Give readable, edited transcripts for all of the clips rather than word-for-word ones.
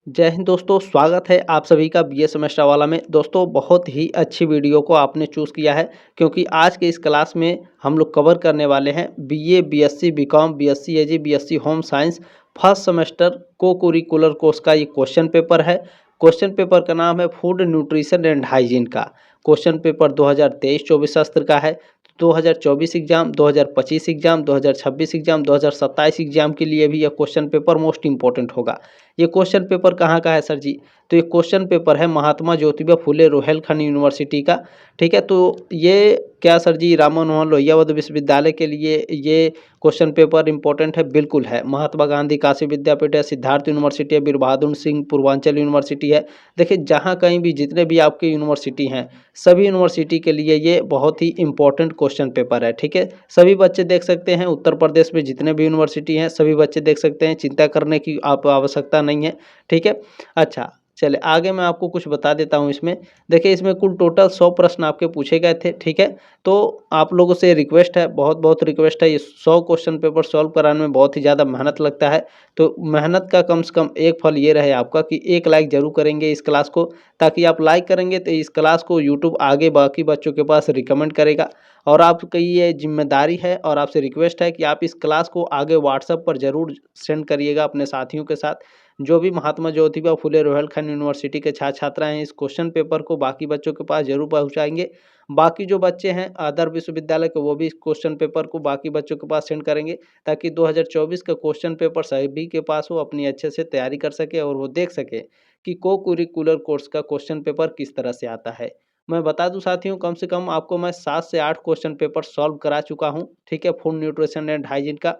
जय हिंद दोस्तों, स्वागत है आप सभी का बीए सेमेस्टर वाला में। दोस्तों बहुत ही अच्छी वीडियो को आपने चूज़ किया है क्योंकि आज के इस क्लास में हम लोग कवर करने वाले हैं BA, BSc, BCom, BSc Ag, BSc home science first semester को कुरिकुलर कोर्स का ये क्वेश्चन पेपर है। क्वेश्चन पेपर का नाम है फूड न्यूट्रिशन एंड हाइजीन का। क्वेश्चन पेपर 2023-24 शास्त्र का है। 2024 एग्जाम, 2025 एग्जाम, 2026 एग्जाम, 2027 एग्जाम के लिए भी यह क्वेश्चन पेपर मोस्ट इंपॉर्टेंट होगा। ये क्वेश्चन पेपर कहाँ का है सर जी? तो ये क्वेश्चन पेपर है महात्मा ज्योतिबा फुले रोहेलखंड यूनिवर्सिटी का। ठीक है, तो ये क्या सर जी राम मनोहर लोहिया विश्वविद्यालय के लिए ये क्वेश्चन पेपर इंपॉर्टेंट है? बिल्कुल है। महात्मा गांधी काशी विद्यापीठ है, सिद्धार्थ यूनिवर्सिटी है, वीर बहादुर सिंह पूर्वांचल यूनिवर्सिटी है। देखिए जहाँ कहीं भी जितने भी आपके यूनिवर्सिटी हैं, सभी यूनिवर्सिटी के लिए ये बहुत ही इंपॉर्टेंट क्वेश्चन पेपर है। ठीक है, सभी बच्चे देख सकते हैं, उत्तर प्रदेश में जितने भी यूनिवर्सिटी हैं सभी बच्चे देख सकते हैं, चिंता करने की आप आवश्यकता नहीं है। ठीक है, अच्छा चलिए आगे मैं आपको कुछ बता देता हूँ इसमें। देखिए इसमें कुल टोटल 100 प्रश्न आपके पूछे गए थे। ठीक है, तो आप लोगों से रिक्वेस्ट है, बहुत बहुत रिक्वेस्ट है, ये 100 क्वेश्चन पेपर सॉल्व कराने में बहुत ही ज़्यादा मेहनत लगता है। तो मेहनत का कम से कम एक फल ये रहे आपका कि एक लाइक जरूर करेंगे इस क्लास को, ताकि आप लाइक करेंगे तो इस क्लास को यूट्यूब आगे बाकी बच्चों के पास रिकमेंड करेगा। और आपकी ये जिम्मेदारी है और आपसे रिक्वेस्ट है कि आप इस क्लास को आगे व्हाट्सएप पर ज़रूर सेंड करिएगा अपने साथियों के साथ। जो भी महात्मा ज्योतिबा फुले रोहेलखंड यूनिवर्सिटी के छात्र छात्रा हैं, इस क्वेश्चन पेपर को बाकी बच्चों के पास जरूर पहुंचाएंगे। बाकी जो बच्चे हैं अदर विश्वविद्यालय के, वो भी इस क्वेश्चन पेपर को बाकी बच्चों के पास सेंड करेंगे, ताकि 2024 का क्वेश्चन पेपर सभी के पास हो, अपनी अच्छे से तैयारी कर सके और वो देख सके कि को कुरिकुलर कोर्स का क्वेश्चन पेपर किस तरह से आता है। मैं बता दूं साथियों, कम से कम आपको मैं 7 से 8 क्वेश्चन पेपर सॉल्व करा चुका हूं। ठीक है, फूड न्यूट्रिशन एंड हाइजीन का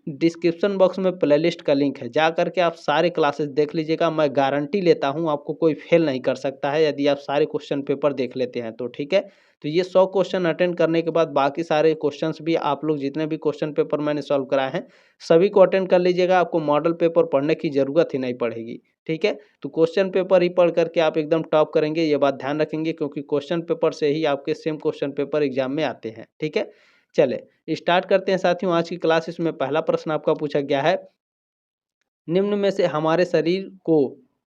डिस्क्रिप्शन बॉक्स में प्लेलिस्ट का लिंक है, जा करके आप सारे क्लासेस देख लीजिएगा। मैं गारंटी लेता हूं आपको कोई फेल नहीं कर सकता है यदि आप सारे क्वेश्चन पेपर देख लेते हैं तो। ठीक है, तो ये 100 क्वेश्चन अटेंड करने के बाद बाकी सारे क्वेश्चंस भी आप लोग जितने भी क्वेश्चन पेपर मैंने सॉल्व कराए हैं सभी को अटेंड कर लीजिएगा। आपको मॉडल पेपर पढ़ने की ज़रूरत ही नहीं पड़ेगी। ठीक है, तो क्वेश्चन पेपर ही पढ़ करके आप एकदम टॉप करेंगे, ये बात ध्यान रखेंगे, क्योंकि क्वेश्चन पेपर से ही आपके सेम क्वेश्चन पेपर एग्जाम में आते हैं। ठीक है, चले स्टार्ट करते हैं साथियों आज की क्लास। इसमें पहला प्रश्न आपका पूछा गया है, निम्न में से हमारे शरीर को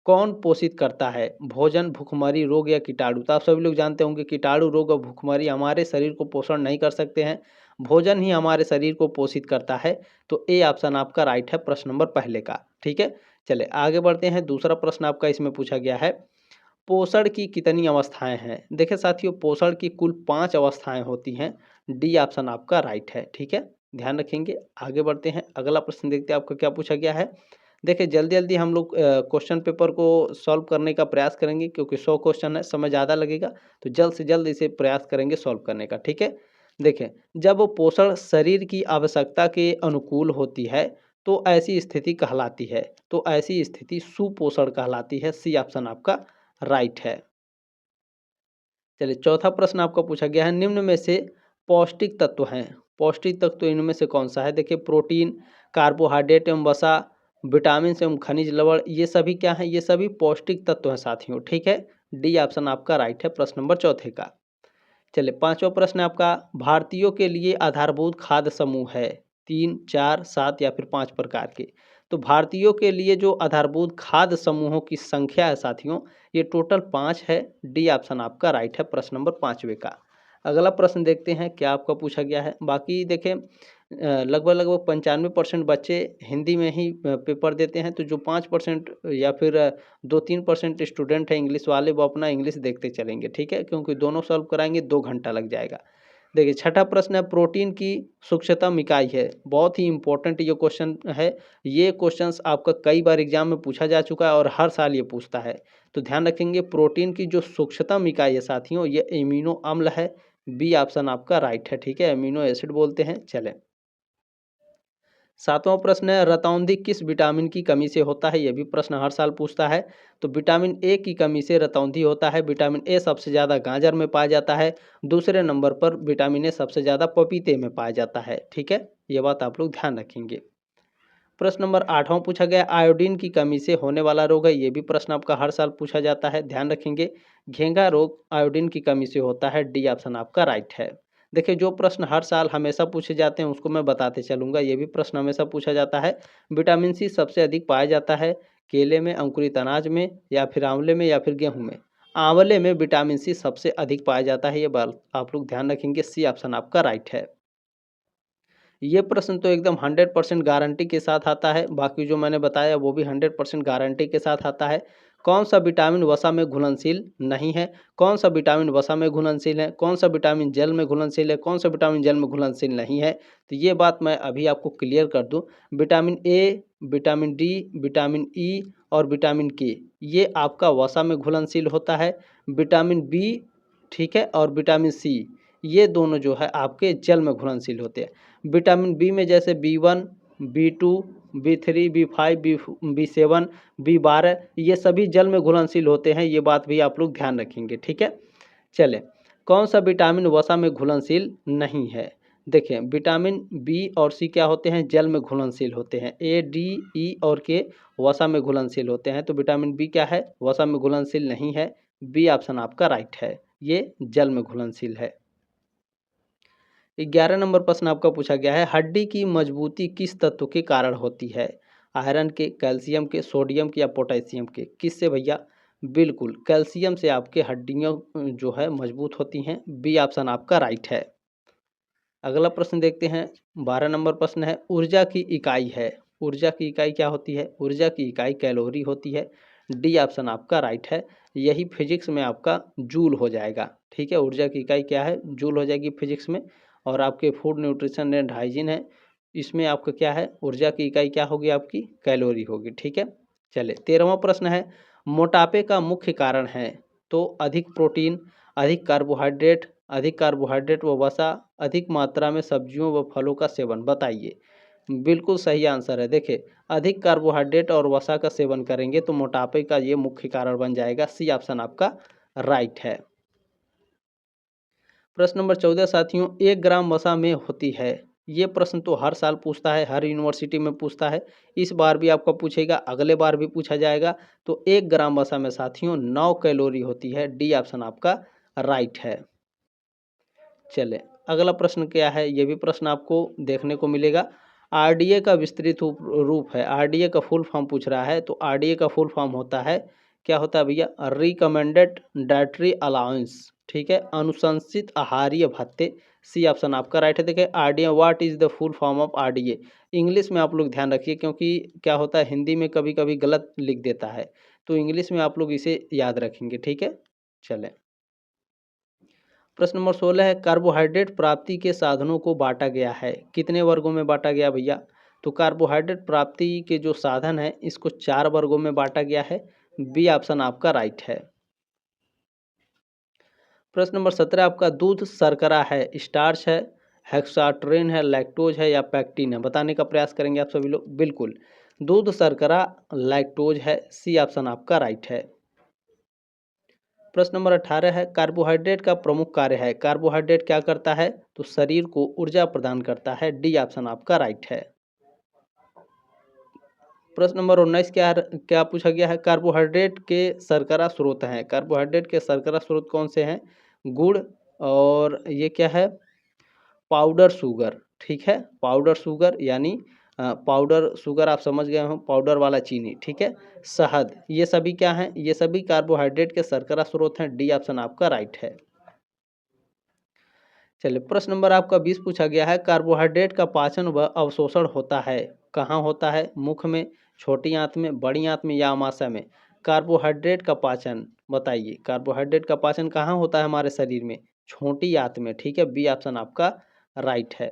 कौन पोषित करता है? भोजन, भूखमरी, रोग या कीटाणु? तो आप सभी लोग जानते होंगे कीटाणु, रोग और भूखमरी हमारे शरीर को पोषण नहीं कर सकते हैं, भोजन ही हमारे शरीर को पोषित करता है। तो ए ऑप्शन आपका राइट है प्रश्न नंबर पहले का। ठीक है, चले आगे बढ़ते हैं। दूसरा प्रश्न आपका इसमें पूछा गया है, पोषण की कितनी अवस्थाएं हैं? देखिए साथियों, पोषण की कुल 5 अवस्थाएं होती हैं। डी ऑप्शन आपका राइट है। ठीक है, ध्यान रखेंगे। आगे बढ़ते हैं, अगला प्रश्न देखते हैं आपका क्या पूछा गया है। देखिए जल्दी जल्दी हम लोग क्वेश्चन पेपर को सॉल्व करने का प्रयास करेंगे, क्योंकि 100 क्वेश्चन है, समय ज़्यादा लगेगा, तो जल्द से जल्द इसे प्रयास करेंगे सॉल्व करने का। ठीक है, देखें जब वो पोषण शरीर की आवश्यकता के अनुकूल होती है तो ऐसी स्थिति कहलाती है, तो ऐसी स्थिति सुपोषण कहलाती है। सी ऑप्शन आपका राइट है। चलिए चौथा प्रश्न आपका पूछा गया है, निम्न में से पौष्टिक तत्व हैं, पौष्टिक तत्व इनमें से कौन सा है? देखिए प्रोटीन, कार्बोहाइड्रेट एवं वसा, विटामिन एवं खनिज लवण, ये सभी क्या हैं? ये सभी पौष्टिक तत्व हैं साथियों। ठीक है, डी ऑप्शन आपका राइट है प्रश्न नंबर चौथे का। चलिए पांचवा प्रश्न आपका, भारतीयों के लिए आधारभूत खाद्य समूह है 3, 4, 7 या फिर 5 प्रकार के। तो भारतीयों के लिए जो आधारभूत खाद्य समूहों की संख्या है साथियों, ये टोटल 5 है। डी ऑप्शन आपका राइट है प्रश्न नंबर पाँचवें का। अगला प्रश्न देखते हैं क्या आपका पूछा गया है। बाकी देखें लगभग लगभग 95% बच्चे हिंदी में ही पेपर देते हैं, तो जो 5% या फिर 2-3% स्टूडेंट हैं इंग्लिश वाले, वो अपना इंग्लिश देखते चलेंगे। ठीक है, क्योंकि दोनों सॉल्व कराएंगे 2 घंटा लग जाएगा। देखिए छठा प्रश्न है, प्रोटीन की सूक्ष्मतम इकाई है। बहुत ही इंपॉर्टेंट ये क्वेश्चन है। ये क्वेश्चंस आपका कई बार एग्जाम में पूछा जा चुका है और हर साल ये पूछता है, तो ध्यान रखेंगे। प्रोटीन की जो सूक्ष्मतम इकाई है साथियों, ये एमिनो अम्ल है। बी ऑप्शन आपका राइट है। ठीक है, एमिनो एसिड बोलते हैं। चलें सातवां प्रश्न है, रतौंधी किस विटामिन की कमी से होता है? यह भी प्रश्न हर साल पूछता है। तो विटामिन ए की कमी से रतौंधी होता है। विटामिन ए सबसे ज़्यादा गाजर में पाया जाता है, दूसरे नंबर पर विटामिन ए सबसे ज़्यादा पपीते में पाया जाता है। ठीक है, ये बात आप लोग ध्यान रखेंगे। प्रश्न नंबर आठवां पूछा गया, आयोडीन की कमी से होने वाला रोग है। ये भी प्रश्न आपका हर साल पूछा जाता है, ध्यान रखेंगे। घेंघा रोग आयोडीन की कमी से होता है। डी ऑप्शन आपका राइट है। देखिए जो प्रश्न हर साल हमेशा पूछे जाते हैं उसको मैं बताते चलूँगा। ये भी प्रश्न हमेशा पूछा जाता है। विटामिन सी सबसे अधिक पाया जाता है केले में, अंकुरित अनाज में, या फिर आंवले में, या फिर गेहूं में? आंवले में विटामिन सी सबसे अधिक पाया जाता है, ये बात आप लोग ध्यान रखेंगे। सी ऑप्शन आपका राइट है। ये प्रश्न तो एकदम 100% गारंटी के साथ आता है, बाकी जो मैंने बताया वो भी 100% गारंटी के साथ आता है। कौन सा विटामिन वसा में घुलनशील नहीं है? कौन सा विटामिन वसा में घुलनशील है? कौन सा विटामिन जल में घुलनशील है? कौन सा विटामिन जल में घुलनशील नहीं है? तो ये बात मैं अभी आपको क्लियर कर दूं। Vitamin A, vitamin D, vitamin E और विटामिन के, ये आपका वसा में घुलनशील होता है। विटामिन बी, ठीक है, और विटामिन सी, ये दोनों जो है आपके जल में घुलनशील होते हैं। विटामिन बी में जैसे B1, B2, B3, B5, B7, B12, ये सभी जल में घुलनशील होते हैं, ये बात भी आप लोग ध्यान रखेंगे, ठीक है। चले, कौन सा विटामिन वसा में घुलनशील नहीं है? देखें, विटामिन बी और सी क्या होते हैं? जल में घुलनशील होते हैं। ए, डी, ई और के वसा में घुलनशील होते हैं, तो विटामिन बी क्या है? वसा में घुलनशील नहीं है। बी ऑप्शन आपका राइट है, ये जल में घुलनशील है। 11 नंबर प्रश्न आपका पूछा गया है, हड्डी की मजबूती किस तत्व के कारण होती है? आयरन के, कैल्शियम के, सोडियम के या पोटेशियम के? किससे भैया? बिल्कुल कैल्शियम से आपके हड्डियां जो है मजबूत होती हैं। बी ऑप्शन आपका राइट है। अगला प्रश्न देखते हैं, 12 नंबर प्रश्न है, ऊर्जा की इकाई है। ऊर्जा की इकाई क्या होती है? ऊर्जा की इकाई कैलोरी होती है। डी ऑप्शन आपका राइट है। यही फिजिक्स में आपका जूल हो जाएगा, ठीक है। ऊर्जा की इकाई क्या है? जूल हो जाएगी फिजिक्स में। और आपके फूड न्यूट्रिशन एंड हाइजीन है, इसमें आपका क्या है? ऊर्जा की इकाई क्या होगी? आपकी कैलोरी होगी, ठीक है। चले, 13वां प्रश्न है, मोटापे का मुख्य कारण है? तो अधिक प्रोटीन, अधिक कार्बोहाइड्रेट व वसा, अधिक मात्रा में सब्जियों व फलों का सेवन, बताइए। बिल्कुल सही आंसर है। देखिए, अधिक कार्बोहाइड्रेट और वसा का सेवन करेंगे तो मोटापे का ये मुख्य कारण बन जाएगा। सी ऑप्शन आपका राइट है। प्रश्न नंबर 14 साथियों, 1 ग्राम वसा में होती है? ये प्रश्न तो हर साल पूछता है, हर यूनिवर्सिटी में पूछता है। इस बार भी आपका पूछेगा, अगले बार भी पूछा जाएगा। तो 1 ग्राम वसा में साथियों 9 कैलोरी होती है। डी ऑप्शन आपका राइट है। चले, अगला प्रश्न क्या है? ये भी प्रश्न आपको देखने को मिलेगा। आरडीए का विस्तृत रूप है। आरडीए का फुल फॉर्म पूछ रहा है, तो आरडीए का फुल फॉर्म होता है, क्या होता है भैया? रिकमेंडेड डाइटरी अलाउंस, ठीक है, अनुशंसित आहारीय भत्ते। सी ऑप्शन आपका राइट है। देखिए, RDA, what is the full form of RDA? English में आप लोग ध्यान रखिए, क्योंकि क्या होता है हिंदी में कभी कभी गलत लिख देता है, तो इंग्लिश में आप लोग इसे याद रखेंगे, ठीक है। चलें, प्रश्न नंबर 16 है, कार्बोहाइड्रेट प्राप्ति के साधनों को बांटा गया है। कितने वर्गों में बांटा गया भैया? तो कार्बोहाइड्रेट प्राप्ति के जो साधन है इसको 4 वर्गों में बांटा गया है। बी ऑप्शन आपका राइट है। प्रश्न नंबर 17 आपका, दूध शर्करा है, स्टार्च है, हेक्साट्रेन है, लैक्टोज है या पैक्टिन है? बताने का प्रयास करेंगे आप सभी लोग। बिल्कुल, दूध शर्करा लैक्टोज है। सी ऑप्शन आपका राइट है। प्रश्न नंबर 18 है, कार्बोहाइड्रेट का प्रमुख कार्य है। कार्बोहाइड्रेट क्या करता है? तो शरीर को ऊर्जा प्रदान करता है। डी ऑप्शन आपका राइट है। प्रश्न नंबर 19 क्या पूछा गया है? कार्बोहाइड्रेट के शर्करा स्रोत हैं। कार्बोहाइड्रेट के शर्करा स्रोत कौन से हैं? गुड़, और ये क्या है? पाउडर शुगर, ठीक है, पाउडर शुगर यानी पाउडर शुगर आप समझ गए हो, पाउडर वाला चीनी, ठीक है, शहद, ये सभी क्या हैं? ये सभी कार्बोहाइड्रेट के शर्करा स्रोत हैं। डी ऑप्शन आपका राइट है। चलिए, प्रश्न नंबर आपका 20 पूछा गया है, कार्बोहाइड्रेट का पाचन व अवशोषण होता है, कहाँ होता है? मुख में, छोटी आंत में, बड़ी आंत में या आमाशय में? कार्बोहाइड्रेट का पाचन बताइए, कार्बोहाइड्रेट का पाचन कहाँ होता है हमारे शरीर में? छोटी आंत में, ठीक है। बी ऑप्शन आपका राइट है।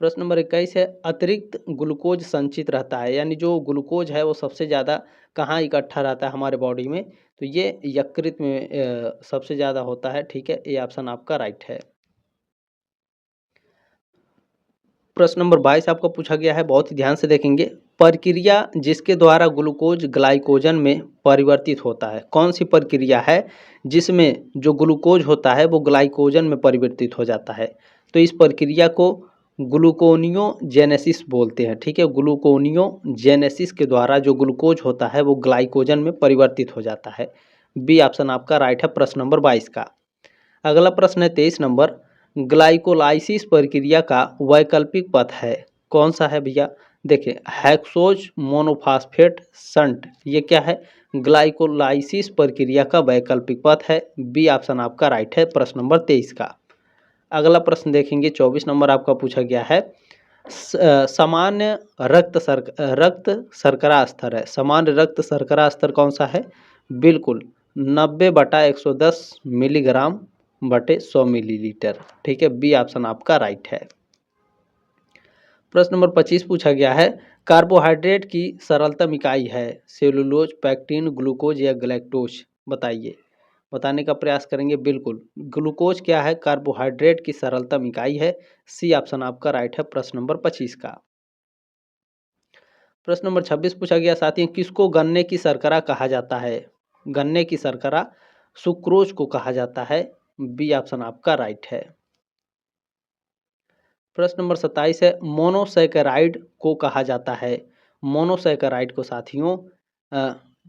प्रश्न नंबर 21 है, अतिरिक्त ग्लूकोज संचित रहता है, यानी जो ग्लूकोज है वो सबसे ज़्यादा कहाँ इकट्ठा रहता है हमारे बॉडी में? तो ये यकृत में सबसे ज़्यादा होता है, ठीक है। ये ऑप्शन आपका राइट है। प्रश्न नंबर 22 आपको पूछा गया है, बहुत ही ध्यान से देखेंगे, प्रक्रिया जिसके द्वारा ग्लूकोज ग्लाइकोजन में परिवर्तित होता है, कौन सी प्रक्रिया है जिसमें जो ग्लूकोज होता है वो ग्लाइकोजन में परिवर्तित हो जाता है? तो इस प्रक्रिया को ग्लूकोनियोजेनेसिस बोलते हैं, ठीक है। ग्लूकोनियोजेनेसिस के द्वारा जो ग्लूकोज होता है वो ग्लाइकोजन में परिवर्तित हो जाता है। बी ऑप्शन आपका राइट है प्रश्न नंबर 22 का। अगला प्रश्न है 23 नंबर, ग्लाइकोलाइसिस प्रक्रिया का वैकल्पिक पथ है, कौन सा है भैया? देखिए हेक्सोज मोनोफास्फेट शंट ये क्या है, ग्लाइकोलाइसिस प्रक्रिया का वैकल्पिक पथ है। बी ऑप्शन आपका राइट है प्रश्न नंबर 23 का। अगला प्रश्न देखेंगे 24 नंबर आपका पूछा गया है सामान्य रक्त शर्करा स्तर है। सामान्य रक्त शर्करा स्तर कौन सा है, बिल्कुल 90/110 मिलीग्राम बटे 100 मिलीलीटर, ठीक है, बी ऑप्शन आपका राइट है। प्रश्न नंबर 25 पूछा गया है कार्बोहाइड्रेट की सरलतम इकाई है सेलुलोज, पैक्टिन, ग्लूकोज या ग्लैक्टोज, बताइए। बताने का प्रयास करेंगे, बिल्कुल ग्लूकोज क्या है, कार्बोहाइड्रेट की सरलतम इकाई है। सी ऑप्शन आपका राइट है प्रश्न नंबर 25 का। प्रश्न नंबर 26 पूछा गया साथियों किसको गन्ने की शर्करा कहा जाता है, गन्ने की शर्करा सुक्रोज को कहा जाता है। बी ऑप्शन आपका राइट है। प्रश्न नंबर 27 है मोनोसैकेराइड को कहा जाता है, मोनोसैकेराइड को साथियों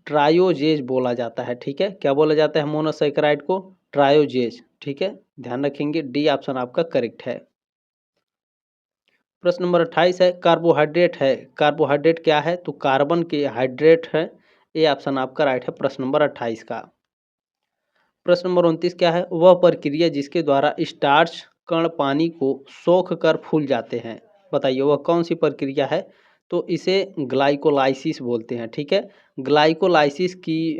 ट्रायोजेज बोला जाता है, ठीक है, क्या बोला जाता है मोनोसैकेराइड को, ट्रायोजेज, ठीक है, ध्यान रखेंगे, डी ऑप्शन आपका करेक्ट है। प्रश्न नंबर 28 है कार्बोहाइड्रेट है, कार्बोहाइड्रेट क्या है, तो कार्बन के हाइड्रेट है। ए ऑप्शन आपका राइट है प्रश्न नंबर 28 का। प्रश्न नंबर 29 क्या है, वह प्रक्रिया जिसके द्वारा स्टार्च कण पानी को सोख कर फूल जाते हैं, बताइए वह कौन सी प्रक्रिया है, तो इसे ग्लाइकोलाइसिस बोलते हैं, ठीक है। ग्लाइकोलाइसिस की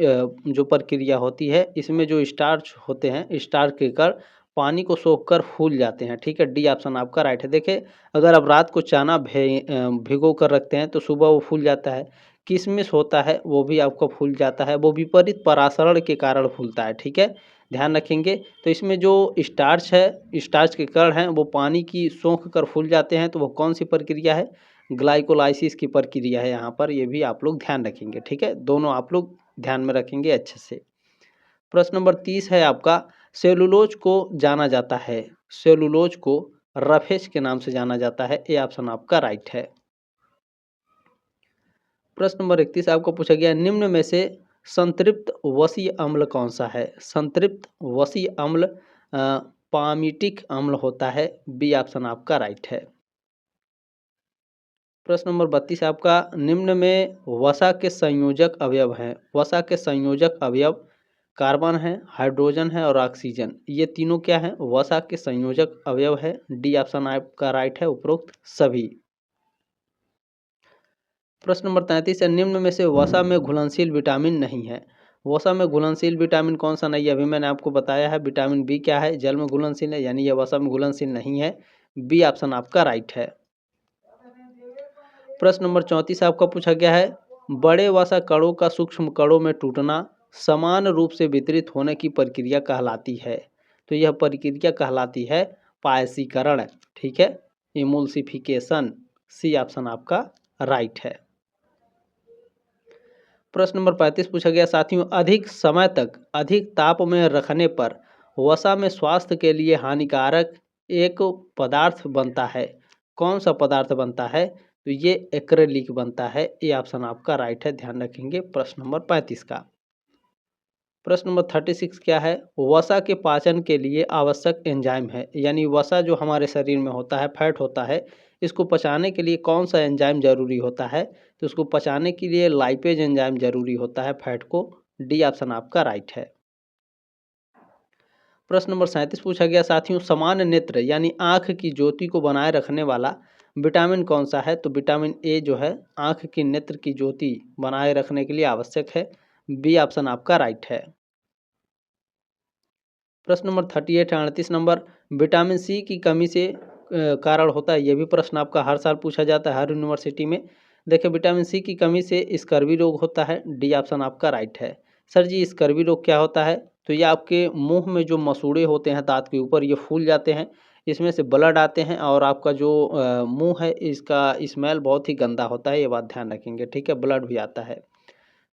जो प्रक्रिया होती है इसमें जो स्टार्च होते हैं, स्टार्च के कण पानी को सोख कर फूल जाते हैं, ठीक है, डी ऑप्शन आपका राइट है। देखिए अगर आप रात को चना भिगो कर रखते हैं तो सुबह वो फूल जाता है, किशमिश होता है वो भी आपका फूल जाता है, वो विपरीत परासरण के कारण फूलता है, ठीक है, ध्यान रखेंगे। तो इसमें जो स्टार्च है, स्टार्च के कण हैं वो पानी की सोख कर फूल जाते हैं, तो वो कौन सी प्रक्रिया है, ग्लाइकोलाइसिस की प्रक्रिया है यहाँ पर, ये भी आप लोग ध्यान रखेंगे, ठीक है, दोनों आप लोग ध्यान में रखेंगे अच्छे से। प्रश्न नंबर 30 है आपका सेलुलोज को जाना जाता है, सेलुलोज को रफेज के नाम से जाना जाता है। ए ऑप्शन आपका राइट है। प्रश्न नंबर 31 आपको पूछा गया निम्न में से संतृप्त वसीय अम्ल कौन सा है, संतृप्त वसीय अम्ल पामीटिक अम्ल होता है। बी ऑप्शन आपका राइट है। प्रश्न नंबर 32 आपका निम्न में वसा के संयोजक अवयव हैं, वसा के संयोजक अवयव कार्बन है, हाइड्रोजन है और ऑक्सीजन, ये तीनों क्या है, वसा के संयोजक अवयव है। डी ऑप्शन आपका राइट है उपरोक्त सभी। प्रश्न नंबर 33 है निम्न में से वसा में घुलनशील विटामिन नहीं है, वसा में घुलनशील विटामिन कौन सा नहीं है, अभी मैंने आपको बताया है विटामिन बी क्या है, जल में घुलनशील है, यानी यह वसा में घुलनशील नहीं है। बी ऑप्शन आपका राइट है। प्रश्न नंबर 34 आपका पूछा गया है बड़े वसा कणों का सूक्ष्म कणों में टूटना समान रूप से वितरित होने की प्रक्रिया कहलाती है, तो यह प्रक्रिया कहलाती है पायसीकरण, ठीक है, इमूल्सिफिकेशन। सी ऑप्शन आपका राइट है। प्रश्न नंबर 35 पूछा गया साथियों अधिक समय तक अधिक ताप में रखने पर वसा में स्वास्थ्य के लिए हानिकारक एक पदार्थ बनता है, कौन सा पदार्थ बनता है, तो ये एक्रेलिक बनता है। ये ऑप्शन आपका राइट है, ध्यान रखेंगे प्रश्न नंबर 35 का। प्रश्न नंबर 36 क्या है वसा के पाचन के लिए आवश्यक एंजाइम है, यानी वसा जो हमारे शरीर में होता है, फैट होता है, इसको पचाने के लिए कौन सा एंजाइम जरूरी होता है, तो इसको पचाने के लिए लाइपेज एंजाइम जरूरी होता है फैट को। डी ऑप्शन आपका राइट है। प्रश्न नंबर 37 पूछा गया साथियों सामान्य नेत्र यानी आँख की ज्योति को बनाए रखने वाला विटामिन कौन सा है, तो विटामिन ए जो है आँख की नेत्र की ज्योति बनाए रखने के लिए आवश्यक है। बी ऑप्शन आपका राइट है। प्रश्न नंबर 38 है 38 नंबर विटामिन सी की कमी से कारण होता है, यह भी प्रश्न आपका हर साल पूछा जाता है हर यूनिवर्सिटी में। देखिए विटामिन सी की कमी से स्कर्वी रोग होता है। डी ऑप्शन आपका राइट है। सर जी स्कर्वी रोग क्या होता है, तो ये आपके मुंह में जो मसूड़े होते हैं दांत के ऊपर ये फूल जाते हैं, इसमें से ब्लड आते हैं और आपका जो मुंह है इसका स्मेल बहुत ही गंदा होता है, ये बात ध्यान रखेंगे, ठीक है, ब्लड भी आता है।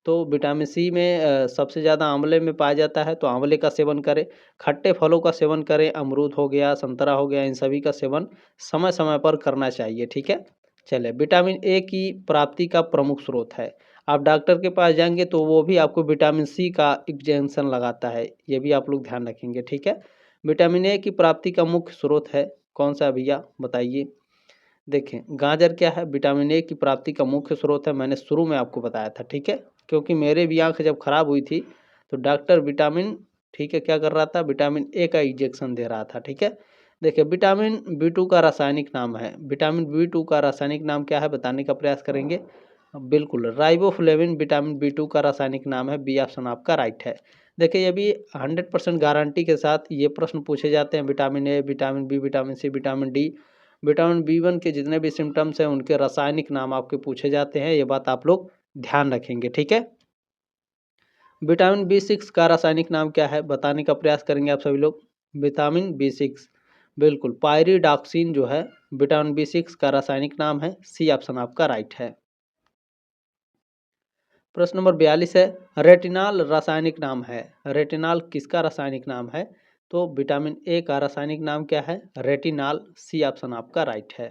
तो विटामिन सी में सबसे ज़्यादा आंवले में पाया जाता है, तो आंवले का सेवन करें, खट्टे फलों का सेवन करें, अमरूद हो गया, संतरा हो गया, इन सभी का सेवन समय समय पर करना चाहिए, ठीक है। चलिए विटामिन ए की प्राप्ति का प्रमुख स्रोत है, आप डॉक्टर के पास जाएंगे तो वो भी आपको विटामिन सी का इंजेक्शन लगाता है, ये भी आप लोग ध्यान रखेंगे, ठीक है। विटामिन ए की प्राप्ति का मुख्य स्रोत है कौन सा भैया बताइए, देखें गाजर क्या है, विटामिन ए की प्राप्ति का मुख्य स्रोत है, मैंने शुरू में आपको बताया था, ठीक है। क्योंकि मेरे भी आँख जब खराब हुई थी तो डॉक्टर विटामिन, ठीक है, क्या कर रहा था, विटामिन ए का इंजेक्शन दे रहा था, ठीक है। देखिए विटामिन बी2 का रासायनिक नाम है, विटामिन बी2 का रासायनिक नाम क्या है बताने का प्रयास करेंगे। बिल्कुल, राइबोफ्लेविन विटामिन बी2 का रासायनिक नाम है, बी ऑप्शन आपका राइट है। देखिए ये भी 100% गारंटी के साथ ये प्रश्न पूछे जाते हैं, vitamin A, vitamin B, vitamin C, vitamin D, vitamin B one के जितने भी सिम्टम्स हैं उनके रासायनिक नाम आपके पूछे जाते हैं, ये बात आप लोग ध्यान रखेंगे, ठीक है। विटामिन बी6 का रासायनिक नाम क्या है बताने का प्रयास करेंगे आप सभी लोग। विटामिन बी6, बिल्कुल पायरिडॉक्सिन जो है विटामिन बी6 का रासायनिक नाम है, सी ऑप्शन आपका राइट है। प्रश्न नंबर 42 है, रेटिनॉल रासायनिक नाम है, रेटिनॉल किसका रासायनिक नाम है, तो विटामिन ए का रासायनिक नाम क्या है, रेटिनॉल, सी ऑप्शन आपका राइट है।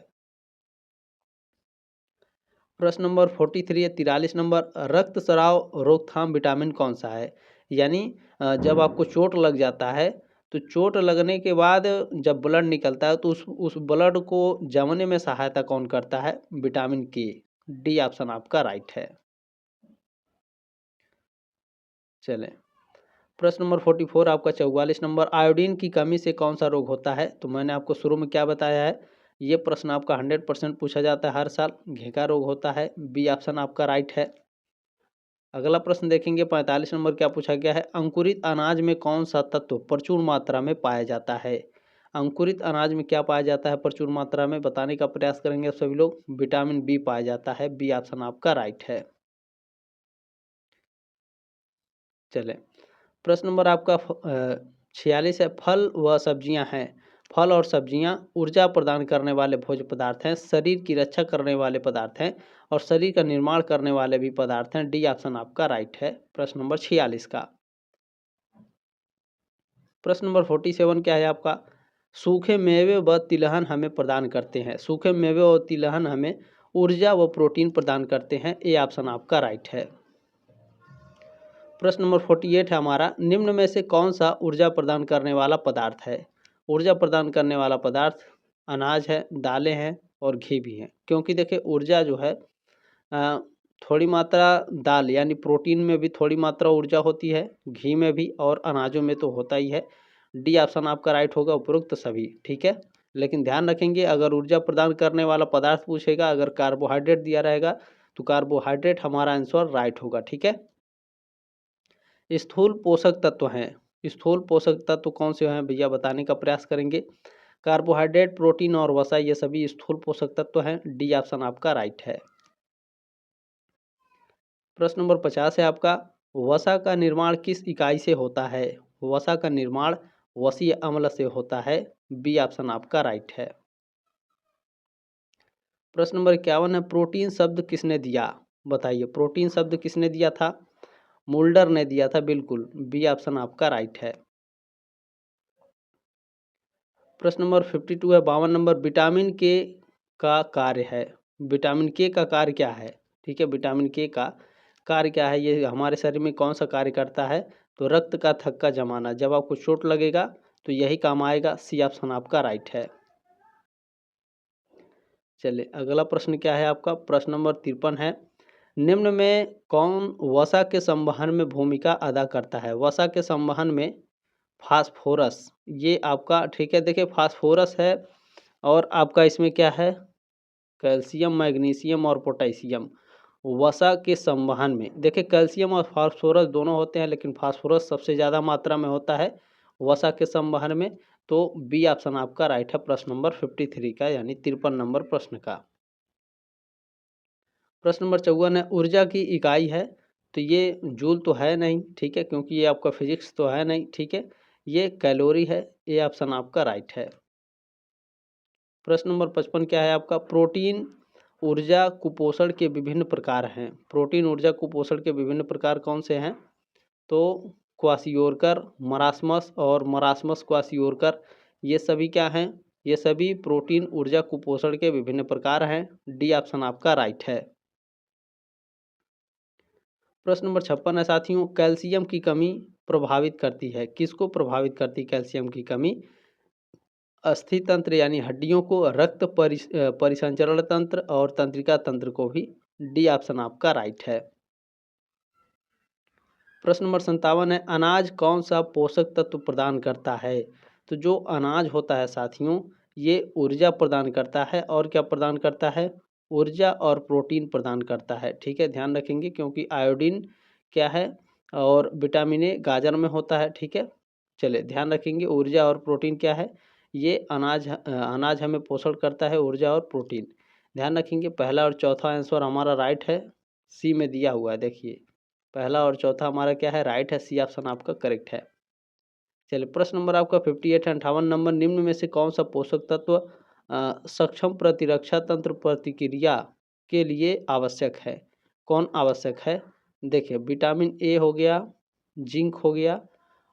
प्रश्न नंबर 43 है, 43 नंबर, रक्तस्राव रोकथाम विटामिन कौन सा है, यानी जब आपको चोट लग जाता है तो चोट लगने के बाद जब ब्लड निकलता है तो उस ब्लड को जमने में सहायता कौन करता है, विटामिन के, डी ऑप्शन आपका राइट है। चलें, प्रश्न नंबर 44 आपका 44 नंबर, आयोडीन की कमी से कौन सा रोग होता है, तो मैंने आपको शुरू में क्या बताया है, ये प्रश्न आपका 100% पूछा जाता है हर साल, घेका रोग होता है, बी ऑप्शन आपका राइट है। अगला प्रश्न देखेंगे 45 नंबर, क्या पूछा गया है, अंकुरित अनाज में कौन सा तत्व प्रचुर मात्रा में पाया जाता है, अंकुरित अनाज में क्या पाया जाता है प्रचुर मात्रा में बताने का प्रयास करेंगे सभी लोग। विटामिन बी पाया जाता है, बी ऑप्शन आपका राइट है। चलें, प्रश्न नंबर आपका 46 है, फल व सब्जियां हैं, फल और सब्जियां ऊर्जा प्रदान करने वाले भोज्य पदार्थ हैं, शरीर की रक्षा करने वाले पदार्थ हैं और शरीर का निर्माण करने वाले भी पदार्थ हैं, डी ऑप्शन आपका राइट है प्रश्न नंबर 46 का। प्रश्न नंबर 47 क्या है आपका, सूखे मेवे व तिलहन हमें प्रदान करते हैं, सूखे मेवे व तिलहन हमें ऊर्जा व प्रोटीन प्रदान करते हैं, ए ऑप्शन आपका राइट है। प्रश्न नंबर 48 है हमारा, निम्न में से कौन सा ऊर्जा प्रदान करने वाला पदार्थ है, ऊर्जा प्रदान करने वाला पदार्थ अनाज है, दालें हैं और घी भी हैं, क्योंकि देखिए ऊर्जा जो है थोड़ी मात्रा दाल यानी प्रोटीन में भी थोड़ी मात्रा ऊर्जा होती है, घी में भी और अनाजों में तो होता ही है, डी ऑप्शन आपका राइट होगा उपरोक्त सभी, ठीक है। लेकिन ध्यान रखेंगे अगर ऊर्जा प्रदान करने वाला पदार्थ पूछेगा, अगर कार्बोहाइड्रेट दिया रहेगा तो कार्बोहाइड्रेट हमारा आंसर राइट होगा, ठीक है। स्थूल पोषक तत्व हैं, स्थूल पोषक तत्व कौन से हैं भैया बताने का प्रयास करेंगे। कार्बोहाइड्रेट, प्रोटीन और वसा, ये सभी स्थूल पोषक तत्व हैं, डी ऑप्शन आपका राइट है। प्रश्न नंबर 50 है आपका, वसा का निर्माण किस इकाई से होता है, वसा का निर्माण वसीय अम्ल से होता है, बी ऑप्शन आपका राइट है। प्रश्न नंबर 51 है, प्रोटीन शब्द किसने दिया, बताइए प्रोटीन शब्द किसने दिया था, मुल्डर ने दिया था, बिल्कुल बी ऑप्शन आपका राइट है। प्रश्न नंबर 52 है, 52 नंबर, विटामिन के का कार्य है, विटामिन के का कार्य क्या है, ठीक है, विटामिन के का कार्य क्या है, ये हमारे शरीर में कौन सा कार्य करता है, तो रक्त का थक्का जमाना, जब आपको चोट लगेगा तो यही काम आएगा, सी ऑप्शन आपका राइट है। चलिए अगला प्रश्न क्या है आपका, प्रश्न नंबर 53 है, निम्न में कौन वसा के संवहन में भूमिका अदा करता है, वसा के संवहन में फास्फोरस, ये आपका, ठीक है, देखिए फास्फोरस है और आपका इसमें क्या है, कैल्शियम, मैग्नीशियम और पोटेशियम, वसा के संवहन में देखिए कैल्शियम और फास्फोरस दोनों होते हैं, लेकिन फास्फोरस सबसे ज़्यादा मात्रा में होता है वसा के संवहन में, तो बी ऑप्शन आपका राइट है प्रश्न नंबर 53 का, यानी 53 नंबर प्रश्न का। प्रश्न नंबर 54 है, ऊर्जा की इकाई है, तो ये जूल तो है नहीं, ठीक है, क्योंकि ये आपका फिजिक्स तो है नहीं, ठीक है, ये कैलोरी है, ये ऑप्शन आपका राइट है। प्रश्न नंबर 55 क्या है आपका, प्रोटीन ऊर्जा कुपोषण के विभिन्न प्रकार हैं, प्रोटीन ऊर्जा कुपोषण के विभिन्न प्रकार कौन से हैं, तो क्वासियोरकर, मरासमस और मरासमस क्वासियोरकर, ये सभी क्या हैं, ये सभी प्रोटीन ऊर्जा कुपोषण के विभिन्न प्रकार हैं, डी ऑप्शन आपका राइट है। प्रश्न नंबर 56 है साथियों, कैल्शियम की कमी प्रभावित करती है, किसको प्रभावित करती है कैल्शियम की कमी, अस्थि तंत्र यानी हड्डियों को, रक्त परिसंचरण तंत्र और तंत्रिका तंत्र को भी। डी ऑप्शन आपका राइट है। प्रश्न नंबर 57 है, अनाज कौन सा पोषक तत्व प्रदान करता है? तो जो अनाज होता है साथियों, ये ऊर्जा प्रदान करता है और क्या प्रदान करता है? ऊर्जा और प्रोटीन प्रदान करता है। ठीक है, ध्यान रखेंगे क्योंकि आयोडीन क्या है और विटामिन ए गाजर में होता है। ठीक है, चलिए ध्यान रखेंगे ऊर्जा और प्रोटीन क्या है, ये अनाज हमें पोषण करता है, ऊर्जा और प्रोटीन। ध्यान रखेंगे पहला और चौथा आंसर हमारा राइट है, सी में दिया हुआ है। देखिए पहला और चौथा हमारा क्या है, राइट है, सी ऑप्शन आपका करेक्ट है। चलिए प्रश्न नंबर आपका 58 है, 58 नंबर, निम्न में से कौन सा पोषक तत्व सक्षम प्रतिरक्षा तंत्र प्रतिक्रिया के लिए आवश्यक है? कौन आवश्यक है? देखिए विटामिन ए हो गया, जिंक हो गया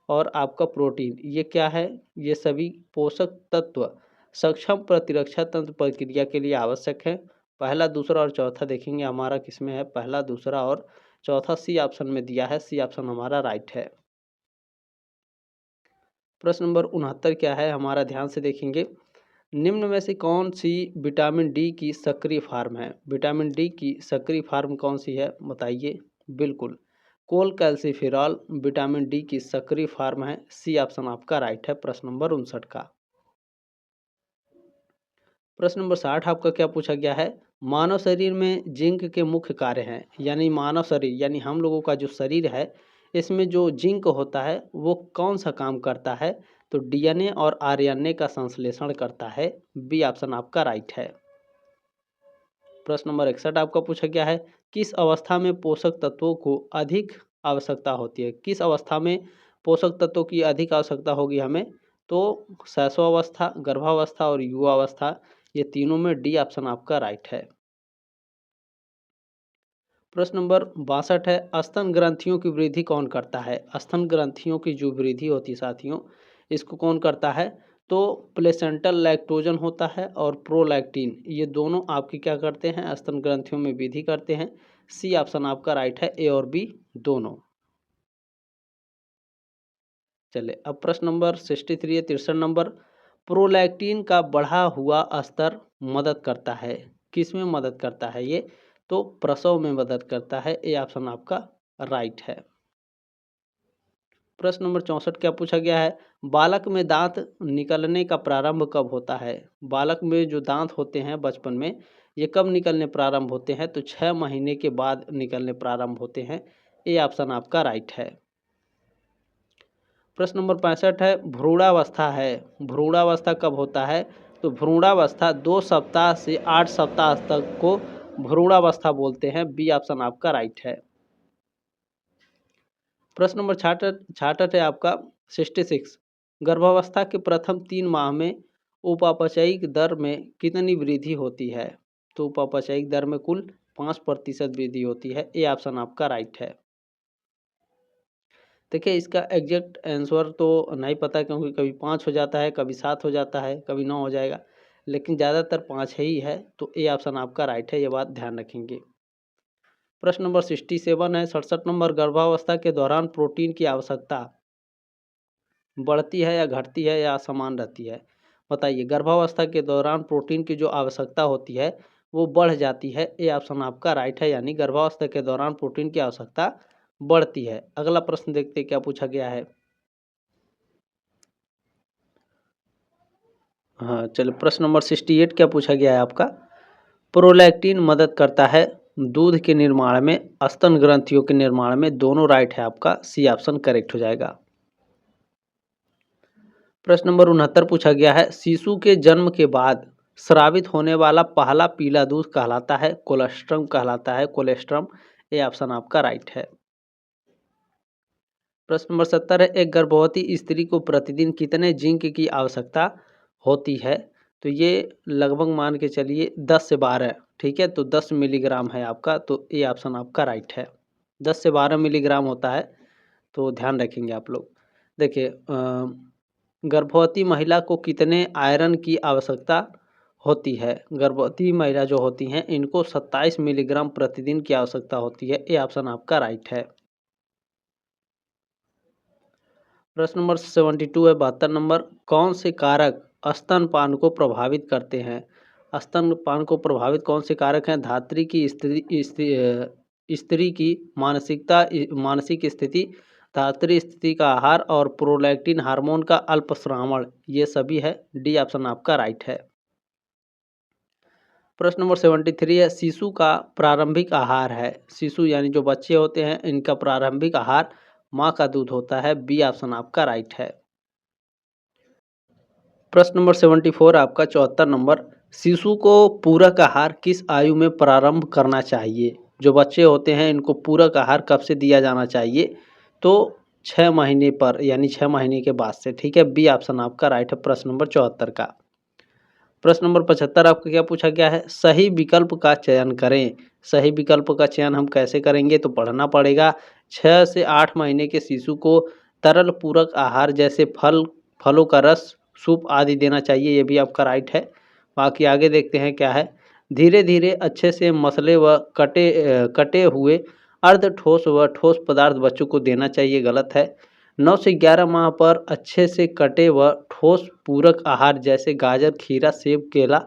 और आपका प्रोटीन, ये क्या है, ये सभी पोषक तत्व सक्षम प्रतिरक्षा तंत्र प्रतिक्रिया के लिए आवश्यक है। पहला दूसरा और चौथा देखेंगे हमारा किसमें है, पहला दूसरा और चौथा सी ऑप्शन में दिया है, सी ऑप्शन हमारा राइट है। प्रश्न नंबर 69 क्या है हमारा, ध्यान से देखेंगे, निम्न में से कौन सी विटामिन डी की सक्रिय फॉर्म है? विटामिन डी की सक्रिय फॉर्म कौन सी है बताइए? बिल्कुल कोल कैल्सिफेरॉल विटामिन डी की सक्रिय फॉर्म है, सी ऑप्शन आपका राइट है प्रश्न नंबर 59 का। प्रश्न नंबर 60 आपका क्या पूछा गया है, मानव शरीर में जिंक के मुख्य कार्य हैं, यानी मानव शरीर यानी हम लोगों का जो शरीर है इसमें जो जिंक होता है वो कौन सा काम करता है? तो डीएनए और आरएनए का संश्लेषण करता है, बी ऑप्शन आपका राइट है। प्रश्न नंबर 61 आपका पूछा गया है, किस अवस्था में पोषक तत्वों को अधिक आवश्यकता होती है? किस अवस्था में पोषक तत्वों की अधिक आवश्यकता होगी हमें? तो शैशवावस्था, गर्भावस्था और युवावस्था, ये तीनों में डी ऑप्शन आपका राइट है। प्रश्न नंबर 62 है, स्तन ग्रंथियों की वृद्धि कौन करता है? स्तन ग्रंथियों की जो वृद्धि होती है साथियों, इसको कौन करता है? तो प्लेसेंटल लैक्टोजन होता है और प्रोलैक्टिन, ये दोनों आपकी क्या करते हैं, स्तन ग्रंथियों में वृद्धि करते हैं, सी ऑप्शन आपका राइट है, ए और बी दोनों। चलिए अब प्रश्न नंबर 63 है, 63 नंबर, प्रोलैक्टिन का बढ़ा हुआ स्तर मदद करता है, किस में मदद करता है ये? तो प्रसव में मदद करता है, ए ऑप्शन आपका राइट है। प्रश्न नंबर 64 क्या पूछा गया है, बालक में दांत निकलने का प्रारंभ कब होता है? बालक में जो दांत होते हैं बचपन में, ये कब निकलने प्रारंभ होते हैं? तो 6 महीने के बाद निकलने प्रारंभ होते हैं, ए ऑप्शन आपका राइट है। प्रश्न नंबर 65 है, भ्रूणावस्था है, भ्रूणावस्था कब होता है? तो भ्रूणावस्था 2 सप्ताह से 8 सप्ताह तक को भ्रूणावस्था बोलते हैं, बी ऑप्शन आपका राइट है। प्रश्न नंबर 66 है आपका 66, गर्भावस्था के प्रथम 3 माह में उपापचयिक दर में कितनी वृद्धि होती है? तो उपापचयिक दर में कुल 5% वृद्धि होती है, ए ऑप्शन आपका राइट है। देखिए इसका एग्जैक्ट आंसर तो नहीं पता क्योंकि कभी 5 हो जाता है, कभी 7 हो जाता है, कभी 9 हो जाएगा, लेकिन ज़्यादातर 5 ही है, तो ए ऑप्शन आपका राइट है, ये बात ध्यान रखेंगे। प्रश्न नंबर 67 है, 67 नंबर, गर्भावस्था के दौरान प्रोटीन की आवश्यकता बढ़ती है या घटती है या समान रहती है? बताइए, गर्भावस्था के दौरान प्रोटीन की जो आवश्यकता होती है वो बढ़ जाती है, ए ऑप्शन आपका राइट है, यानी गर्भावस्था के दौरान प्रोटीन की आवश्यकता बढ़ती है। अगला प्रश्न देखते क्या पूछा गया है। हाँ चलो, प्रश्न नंबर 68 क्या पूछा गया है आपका, प्रोलैक्टिन मदद करता है दूध के निर्माण में, स्तन ग्रंथियों के निर्माण में, दोनों राइट है आपका, सी ऑप्शन करेक्ट हो जाएगा। प्रश्न नंबर 69 पूछा गया है, शिशु के जन्म के बाद स्रावित होने वाला पहला पीला दूध कहलाता है, कोलेस्ट्रम कहलाता है, कोलेस्ट्रम, ए ऑप्शन आपका राइट है। प्रश्न नंबर 70 है, एक गर्भवती स्त्री को प्रतिदिन कितने जिंक की आवश्यकता होती है? तो ये लगभग मान के चलिए 10 से 12, ठीक है, तो 10 मिलीग्राम है आपका, तो ए ऑप्शन आपका राइट है, 10 से 12 मिलीग्राम होता है, तो ध्यान रखेंगे आप लोग। देखिए गर्भवती महिला को कितने आयरन की आवश्यकता होती है? गर्भवती महिला जो होती हैं इनको 27 मिलीग्राम प्रतिदिन की आवश्यकता होती है, ए ऑप्शन आपका राइट है। प्रश्न नंबर 72 है, 72 नंबर, कौन से कारक स्तनपान को प्रभावित करते हैं। स्तनपान को प्रभावित कौन से कारक हैं? धात्री की स्त्री की मानसिक स्थिति, धात्री स्थिति का आहार और प्रोलैक्टिन हार्मोन का अल्पस्रावण, ये सभी है। डी ऑप्शन आपका राइट है। प्रश्न नंबर 73 है, शिशु का प्रारंभिक आहार है। शिशु यानी जो बच्चे होते हैं, इनका प्रारंभिक आहार माँ का दूध होता है। बी ऑप्शन आपका राइट है। प्रश्न नंबर 74 आपका 74 नंबर, शिशु को पूरक आहार किस आयु में प्रारंभ करना चाहिए? जो बच्चे होते हैं इनको पूरक आहार कब से दिया जाना चाहिए? तो 6 महीने पर, यानी 6 महीने के बाद से। ठीक है, बी ऑप्शन आपका राइट है प्रश्न नंबर 74 का। प्रश्न नंबर 75 आपका क्या पूछा गया है? सही विकल्प का चयन करें। सही विकल्प का चयन हम कैसे करेंगे? तो पढ़ना पड़ेगा। 6 से 8 महीने के शिशु को तरल पूरक आहार जैसे फलों का रस, सूप आदि देना चाहिए। ये भी आपका राइट है। बाकी आगे देखते हैं क्या है। धीरे धीरे अच्छे से मसले व कटे हुए अर्ध ठोस व ठोस पदार्थ बच्चों को देना चाहिए। गलत है। 9 से 11 माह पर अच्छे से कटे व ठोस पूरक आहार जैसे गाजर, खीरा, सेब, केला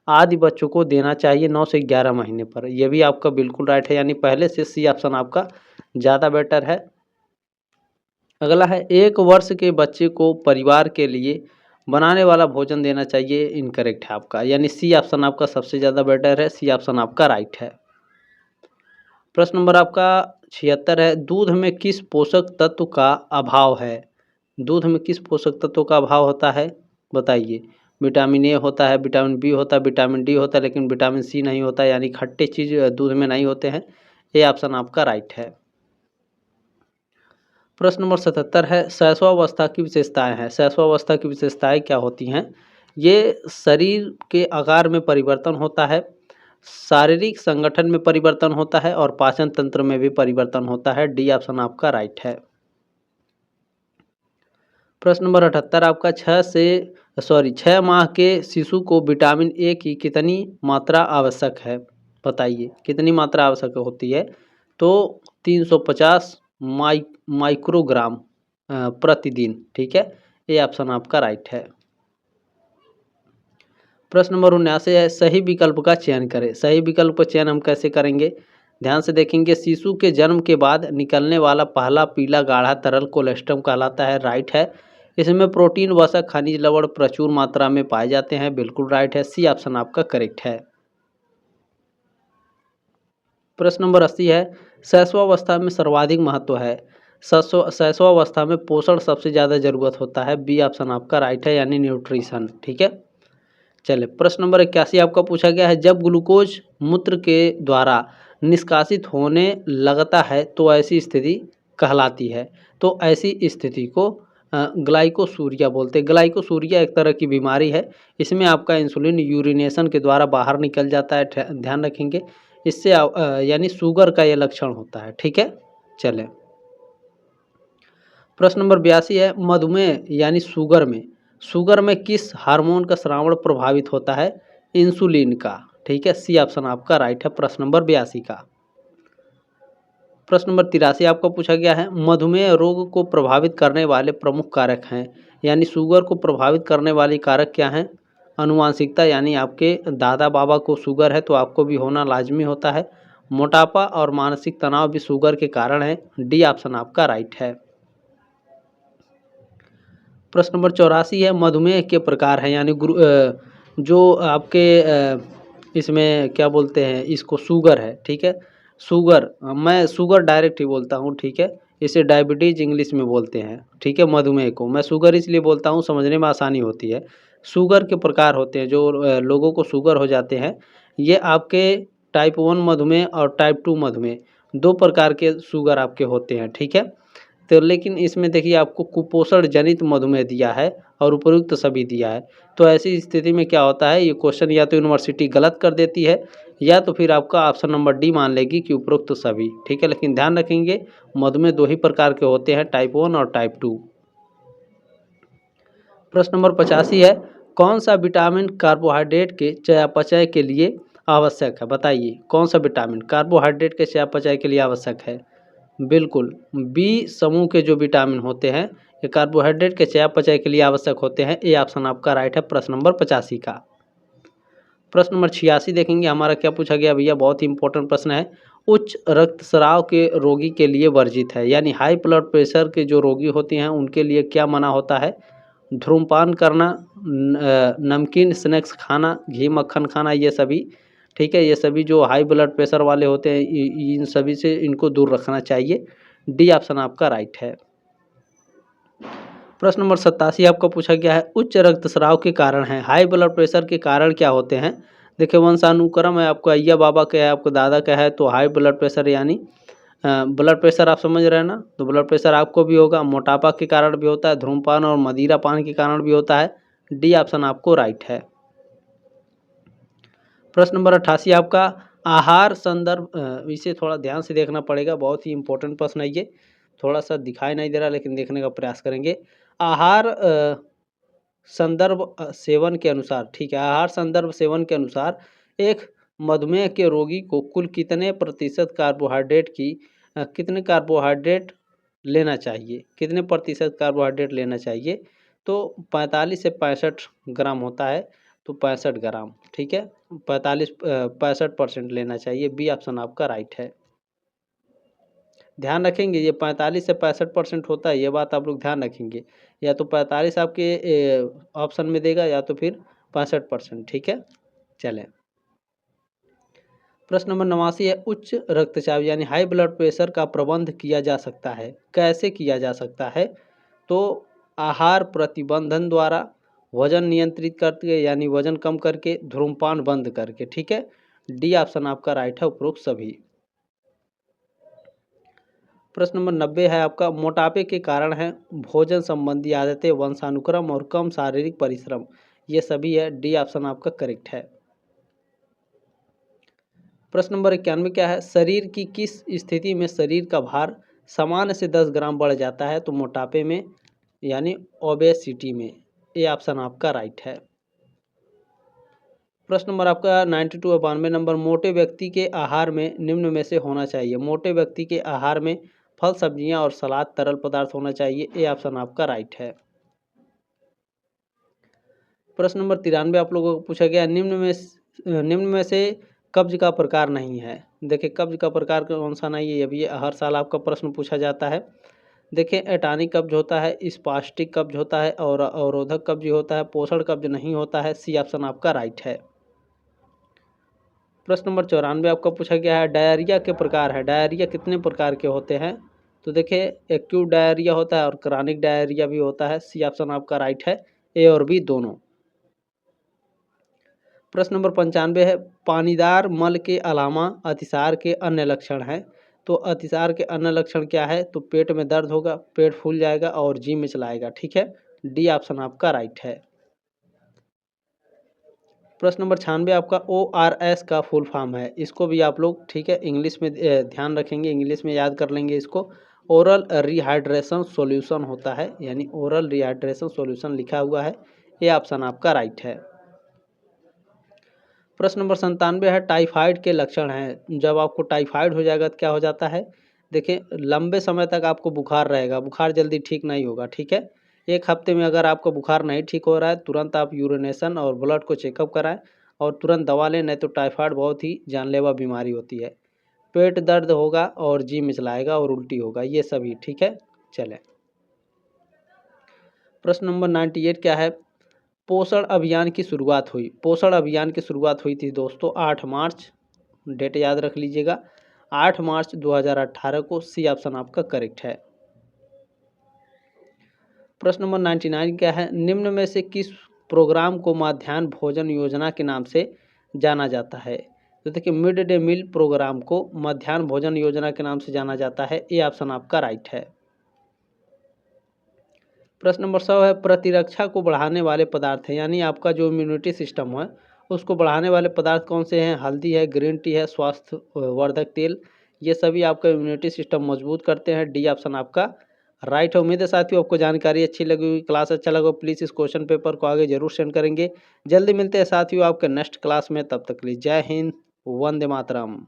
आदि बच्चों को देना चाहिए 9 से 11 महीने पर। यह भी आपका बिल्कुल राइट है, यानी पहले से सी ऑप्शन आपका ज़्यादा बेटर है। अगला है, 1 वर्ष के बच्चे को परिवार के लिए बनाने वाला भोजन देना चाहिए। इनकरेक्ट है आपका, यानी सी ऑप्शन आपका सबसे ज़्यादा बेटर है। सी ऑप्शन आपका राइट है। प्रश्न नंबर आपका 76 है, दूध में किस पोषक तत्व का अभाव है? दूध में किस पोषक तत्व का अभाव होता है? बताइए। विटामिन ए होता है, विटामिन बी होता है, विटामिन डी होता है, लेकिन विटामिन सी नहीं होता, यानी खट्टे चीज़ दूध में नहीं होते हैं। ये ऑप्शन आपका राइट है। प्रश्न नंबर 77 है, शैशवावस्था की विशेषताएं हैं। शैशवावस्था की विशेषताएं क्या होती हैं? ये शरीर के आकार में परिवर्तन होता है, शारीरिक संगठन में परिवर्तन होता है और पाचन तंत्र में भी परिवर्तन होता है। डी ऑप्शन आपका राइट है। प्रश्न नंबर 78 आपका 6 माह के शिशु को विटामिन ए की कितनी मात्रा आवश्यक है? बताइए, कितनी मात्रा आवश्यक होती है? तो 350 माइक्रोग्राम प्रतिदिन। ठीक है, ये ऑप्शन आपका राइट है। प्रश्न नंबर 79 है, सही विकल्प का चयन करें। सही विकल्प का चयन हम कैसे करेंगे? ध्यान से देखेंगे। शिशु के जन्म के बाद निकलने वाला पहला पीला गाढ़ा तरल कोलेस्ट्रम कहलाता है। राइट है। इसमें प्रोटीन, वसा, खनिज लवण प्रचुर मात्रा में पाए जाते हैं। बिल्कुल राइट है। सी ऑप्शन आपका करेक्ट है। प्रश्न नंबर 80 है, शैशवावस्था में सर्वाधिक महत्व है। शैशवावस्था में पोषण सबसे ज़्यादा जरूरत होता है। बी ऑप्शन आपका राइट है, यानी न्यूट्रिशन। ठीक है, चले। प्रश्न नंबर 81 आपका पूछा गया है, जब ग्लूकोज मूत्र के द्वारा निष्कासित होने लगता है तो ऐसी स्थिति कहलाती है। तो ऐसी स्थिति को ग्लाइकोसूरिया बोलते हैं। ग्लाइकोसूरिया एक तरह की बीमारी है। इसमें आपका इंसुलिन यूरिनेशन के द्वारा बाहर निकल जाता है। ध्यान रखेंगे। इससे यानी शुगर का ये लक्षण होता है। ठीक है, चलें। प्रश्न नंबर 82 है, मधुमेह यानी शुगर में किस हार्मोन का स्रावण प्रभावित होता है? इंसुलिन का। ठीक है, सी ऑप्शन आपका राइट है प्रश्न नंबर 82 का। प्रश्न नंबर 83 आपका पूछा गया है, मधुमेह रोग को प्रभावित करने वाले प्रमुख कारक हैं। यानी शुगर को प्रभावित करने वाले कारक क्या हैं? अनुवांशिकता, यानी आपके दादा बाबा को शुगर है तो आपको भी होना लाजमी होता है। मोटापा और मानसिक तनाव भी शुगर के कारण है। डी ऑप्शन आपका राइट है। प्रश्न नंबर 84 है, मधुमेह के प्रकार हैं। यानी जो आपके इसमें क्या बोलते हैं, इसको शुगर है। ठीक है, मैं शुगर डायरेक्ट ही बोलता हूँ। ठीक है, इसे डायबिटीज़ इंग्लिश में बोलते हैं। ठीक है, मधुमेह को मैं शुगर इसलिए बोलता हूँ, समझने में आसानी होती है। शुगर के प्रकार होते हैं, जो लोगों को शुगर हो जाते हैं, ये आपके टाइप 1 मधुमेह और टाइप 2 मधुमेह, 2 प्रकार के शुगर आपके होते हैं। ठीक है, तो लेकिन इसमें देखिए आपको कुपोषण जनित मधुमेह दिया है और उपयुक्त सभी दिया है। तो ऐसी स्थिति में क्या होता है, ये क्वेश्चन या तो यूनिवर्सिटी गलत कर देती है या तो फिर आपका ऑप्शन नंबर डी मान लेगी कि उपरोक्त सभी। ठीक है, लेकिन ध्यान रखेंगे मधुमेह 2 ही प्रकार के होते हैं, टाइप 1 और टाइप 2। प्रश्न नंबर 85 है, कौन सा विटामिन कार्बोहाइड्रेट के चयापचय के लिए आवश्यक है? बताइए, कौन सा विटामिन कार्बोहाइड्रेट के चयापचय के लिए आवश्यक है? बिल्कुल, बी समूह के जो विटामिन होते हैं ये कार्बोहाइड्रेट के चयापचय के लिए आवश्यक होते हैं। ए ऑप्शन आपका राइट है प्रश्न नंबर 85 का। प्रश्न नंबर 86 देखेंगे हमारा क्या पूछा गया भैया, बहुत ही इंपॉर्टेंट प्रश्न है। उच्च रक्तस्राव के रोगी के लिए वर्जित है, यानी हाई ब्लड प्रेशर के जो रोगी होते हैं उनके लिए क्या मना होता है? धूम्रपान करना, नमकीन स्नैक्स खाना, घी मक्खन खाना, ये सभी ठीक है। ये सभी जो हाई ब्लड प्रेशर वाले होते हैं इन सभी से इनको दूर रखना चाहिए। डी ऑप्शन आपका राइट है। प्रश्न नंबर 87 आपका पूछा गया है उच्च रक्तस्राव के कारण है, हाई ब्लड प्रेशर के कारण क्या होते हैं? देखिए वंशानुक्रम है, आपका अय्या बाबा का है, आपको दादा का है, तो हाई ब्लड प्रेशर यानी ब्लड प्रेशर आप समझ रहे हैं ना, तो ब्लड प्रेशर आपको भी होगा। मोटापा के कारण भी होता है, धूम्रपान और मदिरा पान के कारण भी होता है। डी ऑप्शन आपको राइट है। प्रश्न नंबर 88 आपका आहार संदर्भ, इसे थोड़ा ध्यान से देखना पड़ेगा, बहुत ही इंपॉर्टेंट प्रश्न है ये। थोड़ा सा दिखाई नहीं दे रहा लेकिन देखने का प्रयास करेंगे। आहार संदर्भ सेवन के अनुसार, ठीक है, आहार संदर्भ सेवन के अनुसार एक मधुमेह के रोगी को कुल कितने प्रतिशत कार्बोहाइड्रेट कितने कार्बोहाइड्रेट लेना चाहिए, कितने प्रतिशत कार्बोहाइड्रेट लेना चाहिए? तो 45 से 65 ग्राम होता है, तो 65 ग्राम, ठीक है, 65% लेना चाहिए। बी ऑप्शन आपका राइट है। ध्यान रखेंगे ये 45 से 65% होता है, ये बात आप लोग ध्यान रखेंगे। या तो 45 आपके ऑप्शन में देगा या तो फिर 65%, ठीक है। चलें, प्रश्न नंबर 89 है उच्च रक्तचाप यानी हाई ब्लड प्रेशर का प्रबंध किया जा सकता है, कैसे किया जा सकता है? तो आहार प्रतिबंधन द्वारा, वजन नियंत्रित करके यानी वजन कम करके, धूम्रपान बंद करके, ठीक है। डी ऑप्शन आपका राइट है उपरोक्त सभी। प्रश्न नंबर 90 है आपका मोटापे के कारण है भोजन संबंधी आदतें, वंशानुक्रम और कम शारीरिक परिश्रम, ये सभी है। डी ऑप्शन आपका करेक्ट है। प्रश्न नंबर 91 क्या है, शरीर की किस स्थिति में शरीर का भार सामान्य से 10 ग्राम बढ़ जाता है? तो मोटापे में यानी ओबेसिटी में। ए ऑप्शन आपका राइट है। प्रश्न नंबर आपका 92 92 नंबर, मोटे व्यक्ति के आहार में निम्न में से होना चाहिए। मोटे व्यक्ति के आहार में फल सब्जियां और सलाद तरल पदार्थ होना चाहिए। ए ऑप्शन आपका राइट है। प्रश्न नंबर 93 आप लोगों को पूछा गया निम्न में से कब्ज का प्रकार नहीं है। देखिए कब्ज का प्रकार कौन सा नहीं है, ये भी हर साल आपका प्रश्न पूछा जाता है। देखिए एटानिक कब्ज होता है, स्पास्टिक कब्ज होता है और अवरोधक कब्ज होता है, पोषण कब्ज नहीं होता है। सी ऑप्शन आपका राइट है। प्रश्न नंबर 94 आपका पूछा गया है डायरिया के प्रकार है, डायरिया कितने प्रकार के होते हैं? तो देखिए एक्यूट डायरिया होता है और क्रॉनिक डायरिया भी होता है। सी ऑप्शन आपका राइट है, ए और बी दोनों। प्रश्न नंबर 95 है पानीदार मल के अलावा अतिसार के अन्य लक्षण हैं। तो अतिसार के अन्य लक्षण क्या है? तो पेट में दर्द होगा, पेट फूल जाएगा और जी मिचलाएगा, ठीक है। डी ऑप्शन आपका राइट है। प्रश्न नंबर 96 आपका ORS का फुल फॉर्म है, इसको भी आप लोग ठीक है इंग्लिश में ध्यान रखेंगे, इंग्लिश में याद कर लेंगे इसको। ओरल रिहाइड्रेशन सॉल्यूशन होता है, यानी ओरल रिहाइड्रेशन सॉल्यूशन लिखा हुआ है। ये ऑप्शन आपका राइट है। प्रश्न नंबर 97 है टाइफाइड के लक्षण हैं। जब आपको टाइफाइड हो जाएगा तो क्या हो जाता है? देखिए लंबे समय तक आपको बुखार रहेगा, बुखार जल्दी ठीक नहीं होगा, ठीक है। एक हफ्ते में अगर आपका बुखार नहीं ठीक हो रहा है तुरंत आप यूरिनेशन और ब्लड को चेकअप कराएं और तुरंत दवा लें, नहीं तो टाइफाइड बहुत ही जानलेवा बीमारी होती है। पेट दर्द होगा और जी मिचलाएगा और उल्टी होगा, ये सभी ठीक है। चलें, प्रश्न नंबर 98 क्या है पोषण अभियान की शुरुआत हुई? पोषण अभियान की शुरुआत हुई थी दोस्तों 8 मार्च, डेट याद रख लीजिएगा, 8 मार्च 2018 को। सी ऑप्शन आपका करेक्ट है। प्रश्न नंबर 99 क्या है निम्न में से किस प्रोग्राम को मध्याह्न भोजन योजना के नाम से जाना जाता है? तो देखिए मिड डे मील प्रोग्राम को मध्याह्न भोजन योजना के नाम से जाना जाता है। ए ऑप्शन आपका राइट है। प्रश्न नंबर 100 है प्रतिरक्षा को बढ़ाने वाले पदार्थ हैं, यानी आपका जो इम्यूनिटी सिस्टम है उसको बढ़ाने वाले पदार्थ कौन से हैं? हल्दी है, ग्रीन टी है, स्वास्थ्य वर्धक तेल, ये सभी आपका इम्यूनिटी सिस्टम मजबूत करते हैं। डी ऑप्शन आपका राइट है। उम्मीद है साथियों आपको जानकारी अच्छी लगी हुई, क्लास अच्छा लगा, प्लीज़ इस क्वेश्चन पेपर को आगे जरूर सेंड करेंगे। जल्दी मिलते हैं साथियों आपके नेक्स्ट क्लास में, तब तक के लिए जय हिंद, वंदे मातरम।